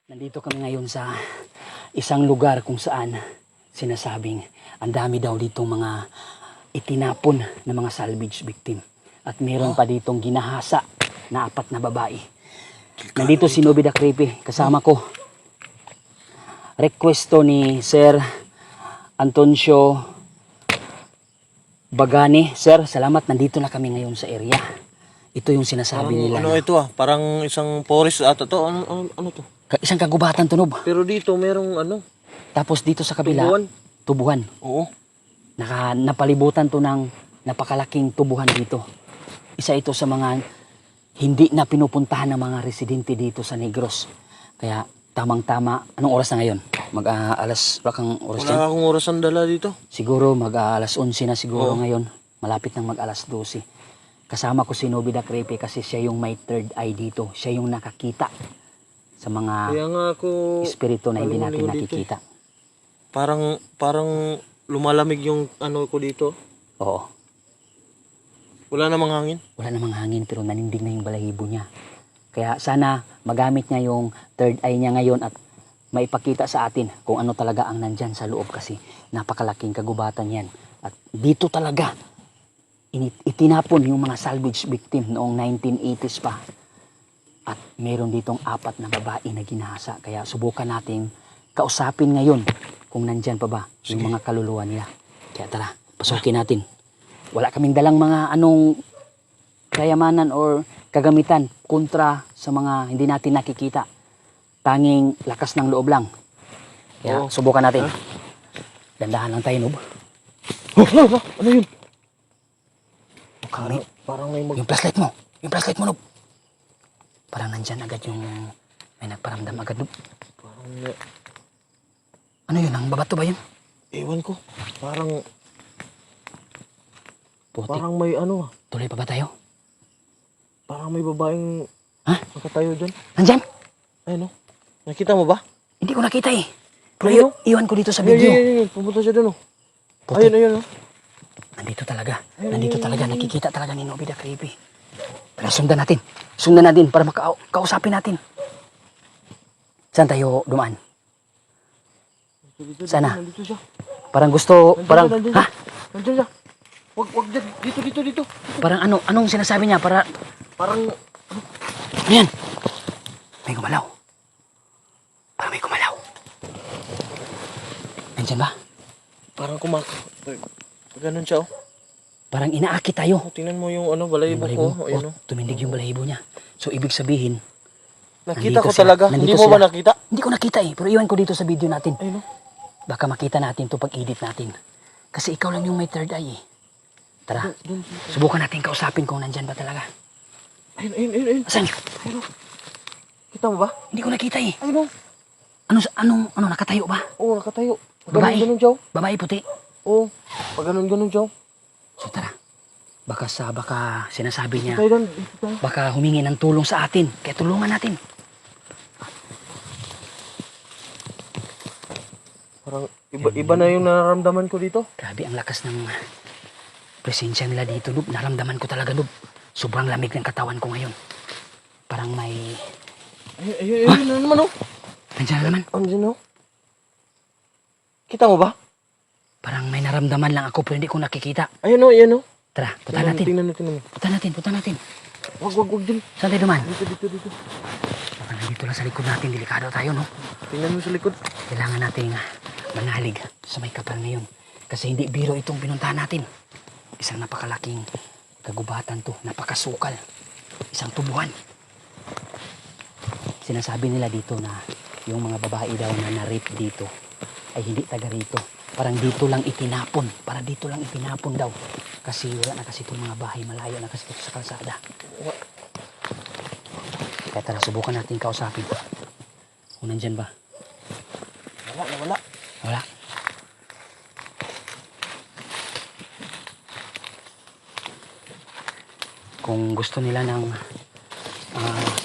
Nandito kami ngayon sa isang lugar kung saan sinasabing ang dami daw ditong mga itinapon na mga salvage victim. At meron pa ditong ginahasa na 4 na babae. Nandito si Nobby the Creepy, kasama ko. Request to ni Sir Antonio Bagani. Sir, salamat. Nandito na kami ngayon sa area. Ito yung sinasabi Parang nila. ano ito parang isang forest ata to. Ano to? Isang kagubatan tunob. Pero dito merong ano, Tapos dito sa kabila, tubuhan. Oo. Napalibutan to ng napakalaking tubuhan dito. Isa ito sa mga hindi na pinupuntahan ng mga residente dito sa Negros. Kaya tamang-tama. Anong oras na ngayon? Mag-alas, bakang oras Wala yan? akong oras ang dala dito. Siguro mag-alas 11 na siguro Oo. ngayon. Malapit nang mag-alas 12. Kasama ko si Nobby the Creepy kasi siya yung may third eye dito. Siya yung nakakita sa mga Kaya nga ako espiritu na hindi natin nalingon dito nakikita. Parang lumalamig yung ano ko dito. Oo. Wala namang hangin. Wala namang hangin pero nanindig na yung balahibo niya. Kaya sana magamit niya yung third eye niya ngayon at maipakita sa atin kung ano talaga ang nandyan sa loob kasi napakalaking kagubatan yan. At dito talaga itinapon yung mga salvage victim noong 1980s pa. At meron ditong 4 na babae na ginahasa. Kaya subukan natin kausapin ngayon kung nandyan pa ba yung mga kaluluwa nila. Kaya tara, pasukin natin. Wala kaming dalang mga anong kayamanan or kagamitan kontra sa mga hindi natin nakikita. Tanging lakas ng loob lang. Kaya subukan natin. Dandahan lang tayo, Nob. Ano yun? Mukhang may, Parang may yung flashlight mo. Yung flashlight mo, Nob. Parang nandyan agad yung may nagparamdam agad, Nob. Parang Ano yun? Ang babato ba yun? ewan ko. Parang Putik. may ano Tuloy pa ba tayo? Parang may babaeng nakatayo dyan. Nandyan? Ayun. Nakita mo ba? Hindi ko nakita eh. Pero Ayun, iwan ko dito sa Ayun, video. ayun. Pumunta siya dun Putik. Ayun. Nandito talaga. Nandito talaga. Nakikita talaga ni Nobby the Creepy. Pero sundan natin. Sundan natin para makausapin natin. Saan tayo dumaan? Sana. Nandito siya. Parang gusto, parang, Nandyan ha? siya. Nandyan siya. Wag dyan. Dito. Parang anong sinasabi niya? Para, Parang ano yan? May gumalaw. Parang may gumalaw. Nandyan ba? Parang ganun siya Parang inaakit tayo. Tingnan mo yung balahibo ko. Ayun Tumindig yung balahibo niya. So, ibig sabihin, Nakita nandito ko sila. talaga. Nandito Hindi mo ba sila. nakita? Hindi ko nakita eh. Pero iwan ko dito sa video natin. Ayun Baka makita natin to pag-edit natin. Kasi ikaw lang yung may third eye eh. Tara, subukan natin kausapin kung nandyan ba talaga. Ayun. Asan? Kita mo ba? Hindi ko nakita eh. Ayun Ano, nakatayo ba? Oo, nakatayo. Babae? Ganun siya. Babae puti. Oo. Pag ganun siya. So tara, baka sinasabi niya, Tayo doon. baka humingi ng tulong sa atin. Kaya tulungan natin. Parang iba na yung nararamdaman ko dito. Grabe ang lakas ng presensya nila dito, Nub. Naramdaman ko talaga, Nub. Sobrang lamig ng katawan ko ngayon. Parang may... Ayun. Ano naman Nandiyan na naman. Andiyan Kita mo ba? Parang may naramdaman lang ako pero hindi ko nakikita. Ayun. Tara, punta natin. Tingnan mo. Punta natin. Wag din. Saan tayo duman? Dito. Baka nandito lang sa likod natin. Delikado tayo, no? Tingnan mo sa likod. Kailangan natin manalig sa may kapal ngayon. Kasi hindi biro itong pinuntahan natin. Isang napakalaking kagubatan to. Napakasukal. Isang tubuhan. Sinasabi nila dito na yung mga babae daw na na-rape dito ay hindi taga rito. Parang dito lang itinapon. Para dito lang itinapon daw. Kasi wala na kasi itong mga bahay. Malayo na kasi ito sa kalsada. Kaya tara, subukan natin kausapin. Kung nandyan ba? Wala. Wala. Kung gusto nila ng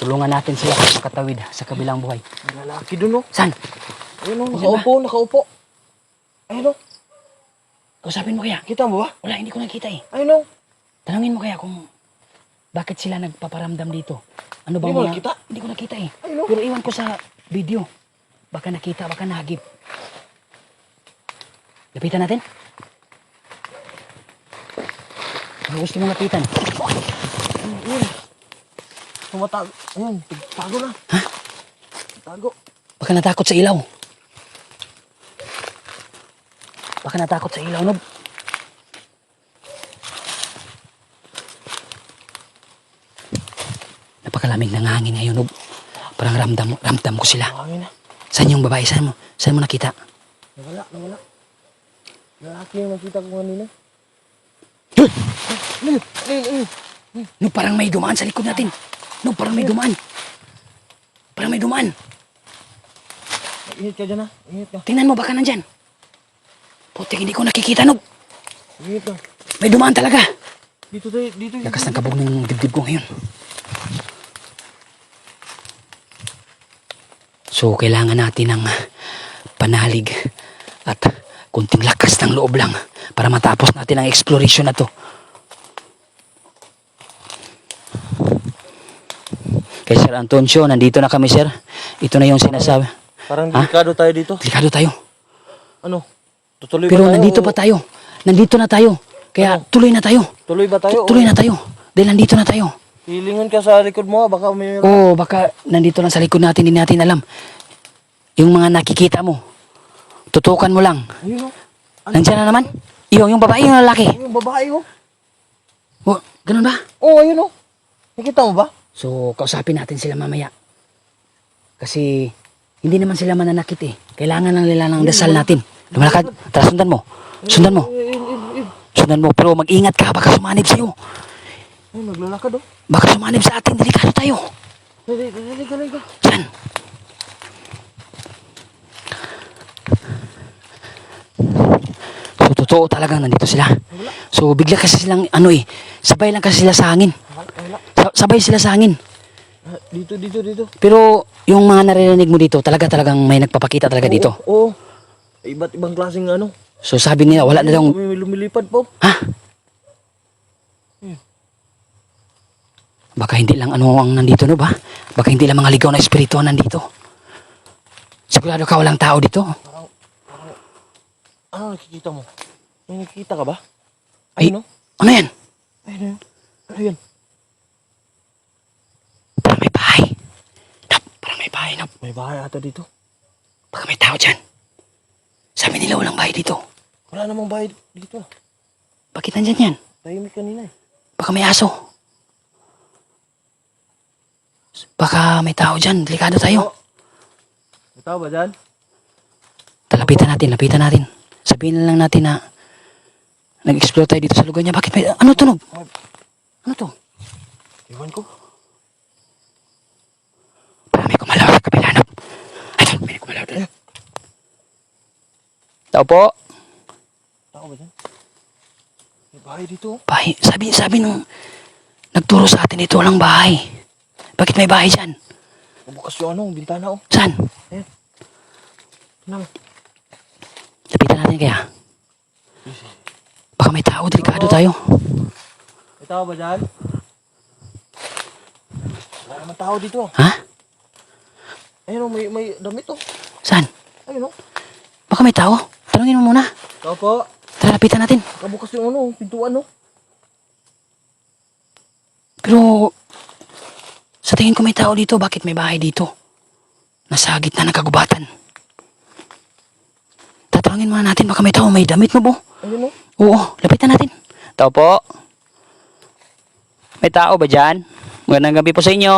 tulungan natin sila makatawid sa kabilang buhay. May lalaki dun Saan? Ayun nakaupo. Ayun Kausapin mo kaya? Kita mo ba? Wala, hindi ko nakita eh. Ayun Tanungin mo kaya kung bakit sila nagpaparamdam dito. Ano bang Hindi mo mga... nakita? Hindi ko nakita eh. Ayun Pero iwan ko sa video. Baka nakita, baka nahagip. Lapitan natin. Ano gusto mong lapitan? Ayun. Tumatago. Ayun, tago na. Ha? Tago. Baka natakot sa ilaw. Baka natakot sa ilaw, Nob. Napakalamig ng hangin ngayon, Nob. Parang ramdam ko sila. Hangin na. Saan yung babae? Saan mo nakita? Nawala. Lalaki yung nakita ko kanina. No, parang may dumaan sa likod natin. No, parang may dumaan. Parang may dumaan. Ingat ka dyan ha. Ingat ka. Tingnan mo, baka nandyan. Putik, hindi ko nakikita, no. Ingat ka. May dumaan talaga. Dito tayo. Dito. Lakas ng kabog ng dibdib ko ngayon. So, kailangan natin ng panalig at kunting lakas ng loob lang para matapos natin ang exploration na to. Kay Sir Antonio, nandito na kami, sir. Ito na yung sinasabi. Parang delikado tayo dito. Delikado tayo. Ano? Tutuloy Pero ba tayo? nandito pa tayo. Nandito na tayo. Kaya tuloy na tayo. Tuloy ba tayo? Tuloy na tayo. Dahil nandito na tayo. Hilingan ka sa likod mo. Baka may... Oo, baka nandito lang sa likod natin, hindi natin alam. Yung mga nakikita mo, tutukan mo lang. Ayun o. Nandiyan na naman. Yung babae, yung lalaki. Yung babae o. Oh, ganun ba? Oo, ayun o. Nakita mo ba? So, kausapin natin sila mamaya. Kasi, hindi naman sila mananakit eh. Kailangan lang nila ng dasal natin. Lumalakad. Tara, sundan mo. Sundan mo. Sundan mo. Pero mag-ingat ka. Baka sumanib sa'yo. Ay, naglalakad o. Baka sumanib sa atin. Delikado tayo. Dali. Saan? So, totoo talagang nandito sila. So, bigla kasi silang, sabay lang kasi sila sa hangin. Wala. Sabay sila sa hangin. Dito. Pero, yung mga naririnig mo dito, talagang may nagpapakita talaga dito. Oo. Iba't ibang klaseng ano. So, sabi nila, wala na daw. May lumilipad po. Ha? Baka hindi lang ang nandito, no ba? Baka hindi lang mga ligaw na espiritu ang nandito. Sigurado ka walang tao dito. Ano nakikita mo? May nakikita ka ba? Ay, Ayun o. ano yan? Ayun. Ano yan? Parang may bahay. Nap, parang may bahay, Nap. May bahay ata dito. Baka may tao dyan. Sabi nila walang bahay dito. Wala namang bahay dito. Bakit nandyan yan? Tahimik kanina eh. Baka may aso. Baka may tao dyan. Delikado tayo. May tao ba dyan? Lapitan natin. Sabihin na lang natin na nag-explore tayo dito sa lugar niya. Bakit may... Ano tunog? Ano to? Iwan ko. Parang may kumalaw sa kabila, Nap. Ay, may kumalaw doon. Tao po. Tao ba dyan? May bahay dito. Bahay. Sabi nung nagturo sa atin dito walang bahay. Bakit may bahay dyan? Bukas yung ano, bintana oh. Saan? Ayan. Nang. Lapitan natin kaya. Baka may tao. Delikado tayo. May tao ba dyan? Wala naman tao dito. Ha? Ayun oh, may damit oh. Saan? Ayun oh. Baka may tao. Tanungin mo muna. Tao po. Tara, lapitan natin. Kabukas yung ano, pintuan oh. Pero, sa tingin ko may tao dito. Bakit may bahay dito? Nasa gitna ng kagubatan. Tatanungin muna natin. Baka may tao. May damit mo po. Ayun oh. Oo, lapitan natin. Tao po. May tao ba dyan? Magandang gabi po sa inyo.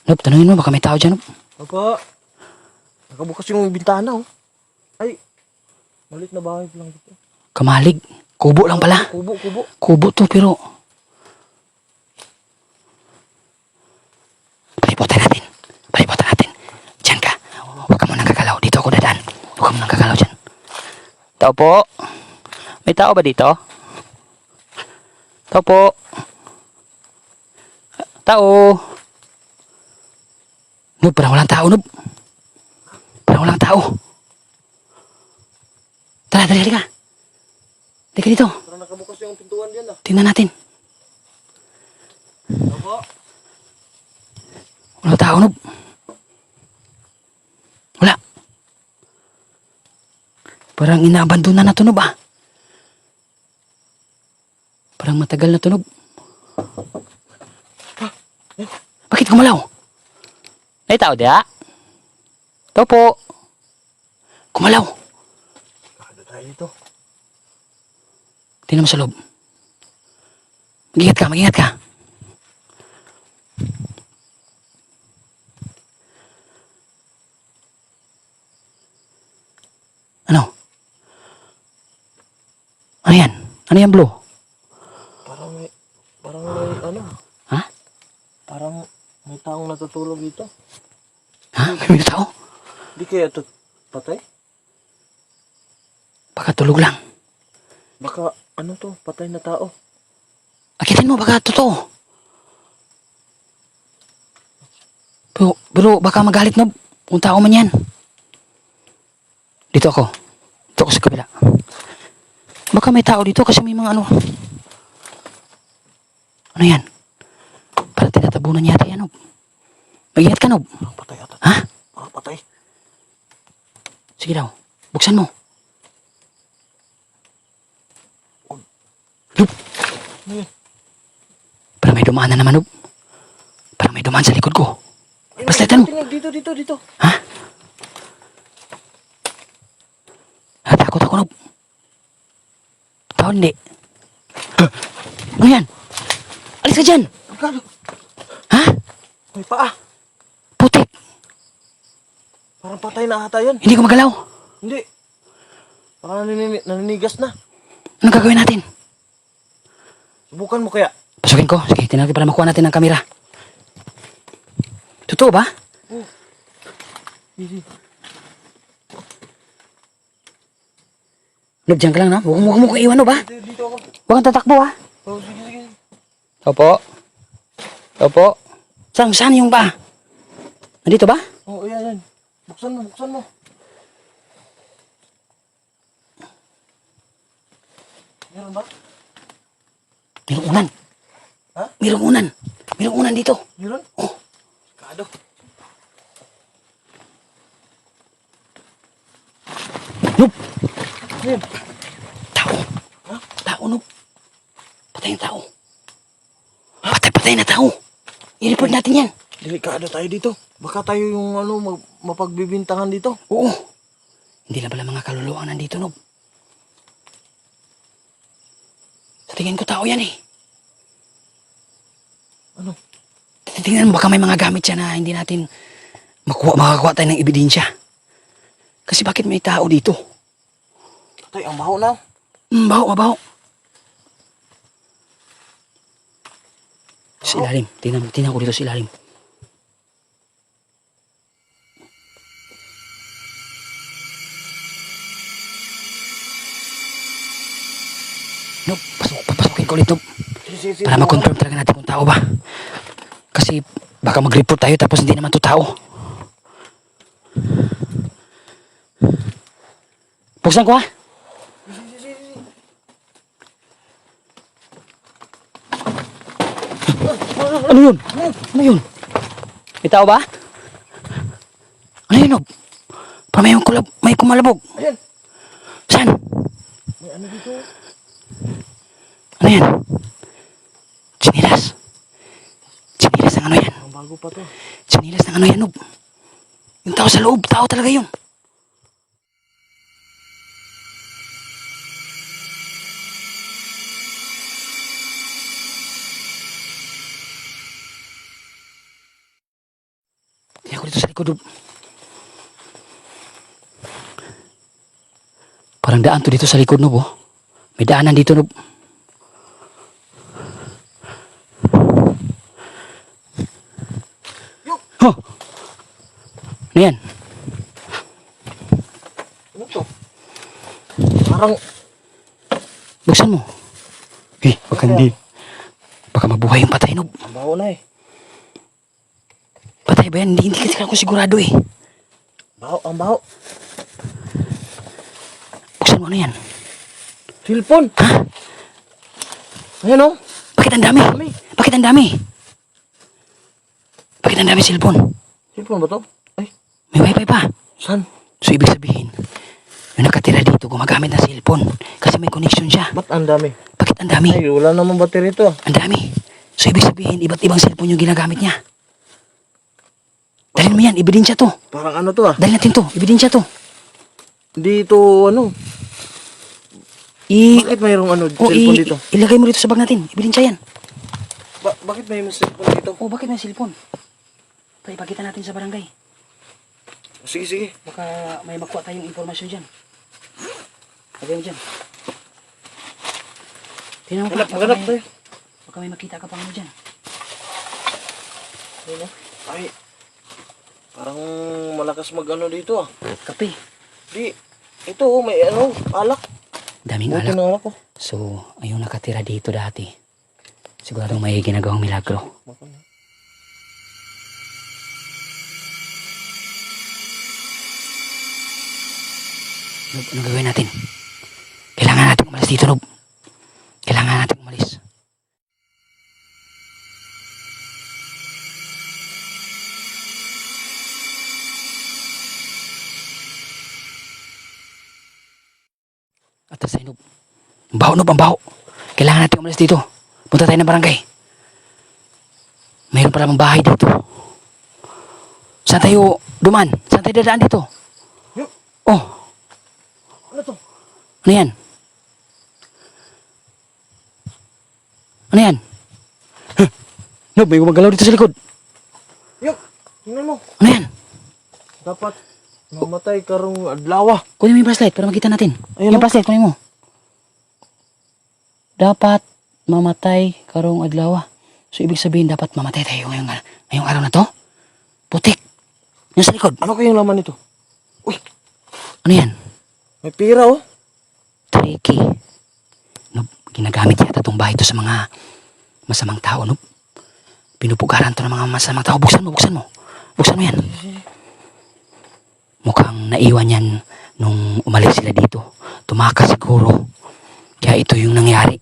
Nope, tanungin mo. Baka may tao dyan. Nope. Tao po. Nakabukas yung bintana oh. Ay. Malit na bahay lang dito. Kamalig. Kubo lang pala. Kubo. Kubo to pero... Paliputan natin. Diyan ka. Huwag ka munang gagalaw. Dito ako dadaan. Huwag ka munang gagalaw dyan. Tao po. May tao ba dito? Tao po. Tao. Nob, parang walang tao, Nob. Parang walang tao. Tara, halika. Halika dito. Parang nakabukas yung pintuan dyan ah. Tingnan natin. Tao po. Wala tao, Nob. Wala. Parang inaabandona na to, Nob, ah. Parang matagal na to, Nob. Bakit gumalaw? May tao di, ah? Ito po. Gumalaw. Kado tayo dito. Tingnan mo sa loob. Mag-ingat ka, mag-ingat ka. Ano? Ano yan? Ano yan, Blue? Parang may ano. Ha? Parang may taong natutulog dito. Ha? May tao? Di kaya ito patay? Baka tulog lang. Baka ano to, patay na tao. Akitin mo, baka totoo. Pero baka magalit, Nob. Kung tao man yan. Dito ako. Dito ako sa kabila. Baka may tao dito kasi may mga ano. Ano yan? Parang tinatabunan yata yan, Nob. Mag-ingat ka, Nob. Patay ata. Ha? Patay. Sige daw. Buksan mo. Nob. Ano yan? Parang may dumaan na naman, Nob. Parang may dumaan sa likod ko. Paslitan mo. Tingnan, dito. Ha? Natakot ako, Nob. Tao hindi. Ano yan? Alis ka dyan! Kado. Ha? May paa. Putik! Parang patay na ata yan. Hindi ko magalaw. Hindi. Parang naninigas na. Anong gagawin natin? Subukan mo kaya. Pasukin ko. Sige, tinawag para makuha natin ang kamera. Totoo ba? Hindi. Nob, dyan ka lang, no? Huwag mo kong iwan, Nob, ha? Dito ako. Huwag kang tatakbo, ha? Oh, sige. Opo. Opo. Saan yung ba? Nandito ba? Oh, yan. Buksan mo. Meron ba? Merong unan. Ha? Merong unan dito. Meron? Oh. Kado. Nob! Yan. Tao. Ha? Tao, Nob. Patay yung tao. Patay na tao. I-report natin yan. Delikado tayo dito. Baka tayo yung mapagbibintangan dito. Oo. Hindi na pala mga kaluluwa ang nandito, Nob. Sa tingin ko tao yan, eh. Ano? Tingnan mo, baka may mga gamit siya na hindi natin makakuha tayo ng ebidensya. Kasi bakit may tao dito? Tay, ang baho na. Mabaho. Sa ilalim. Tingnan ko dito sa ilalim. Nob, pasukin ko ulit, Nob. Sige. Para ma-confirm talaga natin kung tao ba. Kasi baka mag-report tayo tapos hindi naman to tao. Buksan ko, ha? Ano yun? Ano yun? May tao ba? Ano yun, Nob? Parang may kumalabog. Ayan. Saan? May ano dito? Ano yan? Chinilas. Chinilas ng ano yan? Ang bago pa to. Chinilas ng ano yan, Nob? Yung tao sa loob, tao talaga yun. Tingnan ko dito sa likod, Nob. Parang daan to dito sa likod, Nob, oh. May daanan dito, Nob. Oh! Ano yan? Ano to? Parang Buksan mo. Baka hindi. Baka mabuhay yung patay, Nob. ang baho na eh. Patay ba yan? Hindi kasi ako sigurado, eh. Ang baho. Buksan mo, ano yan? Cellphone. Ha? Ayan oh. Bakit ang dami? Dami. Bakit ang dami? Bakit ang dami cellphone? Cellphone ba to? Ay, May wifi pa. saan? So, ibig sabihin, yung nakatira dito, gumagamit ng cellphone. Kasi may connection siya. Ba't ang dami? Bakit ang dami? Ay, wala namang battery ito ah. Ang dami. So, ibig sabihin, iba't ibang cellphone yung ginagamit niya. Dalhin mo yan, ebidensya to. Parang ano to ah. Dalhin natin to, ebidensya to. Hindi ito ano. Bakit mayroong ano, cellphone dito? Ilagay mo dito sa bag natin, ebidensya yan. Bakit may cellphone dito? Oh, bakit may cellphone? Ito, ipakita natin sa barangay. Sige, sige. Baka may makuha tayong impormasyon dyan. Lagay mo dyan. Tingnan mo pa, Maghanap tayo. baka may makita ka pang ano dyan. Ano? Ay, parang malakas mag-ano dito ah. Kape. Di, ito oh, may ano, alak. Daming Buti alak. ng alak oh. So, ayun nakatira dito dati. Siguradong may ginagawang milagro. Nob, ano gagawin natin? Kailangan natin umalis dito, Nob. Kailangan natin umalis. Atas tayo, Nob. Ang baho, Nob, ang baho. Kailangan natin umalis dito. Punta tayo ng barangay. Mayroon pa namang bahay dito. Saan tayo duman? Saan tayo dadaan dito? Yup. Oh, Ano to? ano yan? Ano yan? Huh? Nob, may gumagalaw dito sa likod. Yup, tingnan mo. Ano yan? Dapat mamatay karong adlaw ah. Kunin mo yung flashlight para makita natin. Ayun, Yung flashlight, kunin mo. Dapat mamatay karong adlaw. So, ibig sabihin, dapat mamatay tayo ngayong araw na to? Putik. Yung sa likod. Ano kayong laman nito? Uy, Ano yan? may pira oh. Tricky. Nob, ginagamit yata itong bahay to sa mga masamang tao, Nob. Pinupugaran to ng mga masamang tao. Buksan mo, buksan mo. Buksan mo yan. Mukhang naiwan yan nung umalis sila dito. Tumakas siguro. Kaya ito yung nangyari.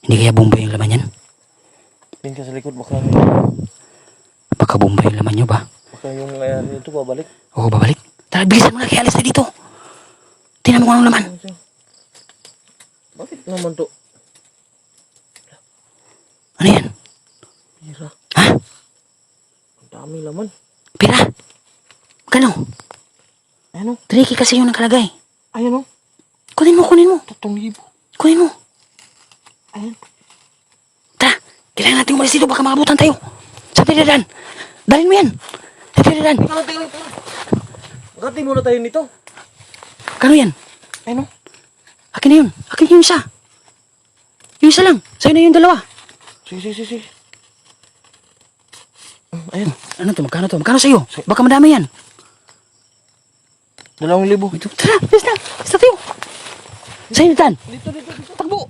Hindi kaya Bombay yung laman yan? Tingin ka sa likod, baka Baka Bombay yung laman nyo ba? yung nangyayari nito babalik. Oo, babalik. Tara, bilisan mo na. Kaya alis na dito. Tingnan mo kung anong laman. Bakit naman to? Ano yan? Pira. Ha? Ang dami laman. Pera? Magkano? Ano? Tricky kasi yung nakalagay. Ayan oh. Kunin mo, kunin mo. 3,000. Kunin mo. Ayan. Tara, kailangan natin umalis dito. Baka makabutan tayo. Saan tayo dadaan? Dalhin mo yan. Saan tayo dadaan? Tingnan. Magati muna tayo nito. Kano yan? Ayan oh. Akin na yun. Akin na yung isa. Yung isa lang. Sa'yo na yung dalawa. Sige. Ayan. Ano to? Magkano to? Magkano sa'yo? Baka madami yan. 2,000. Ito. Tara, bilis na. Basta tayo. Sa'yo na, Dan. Dito. Takbo.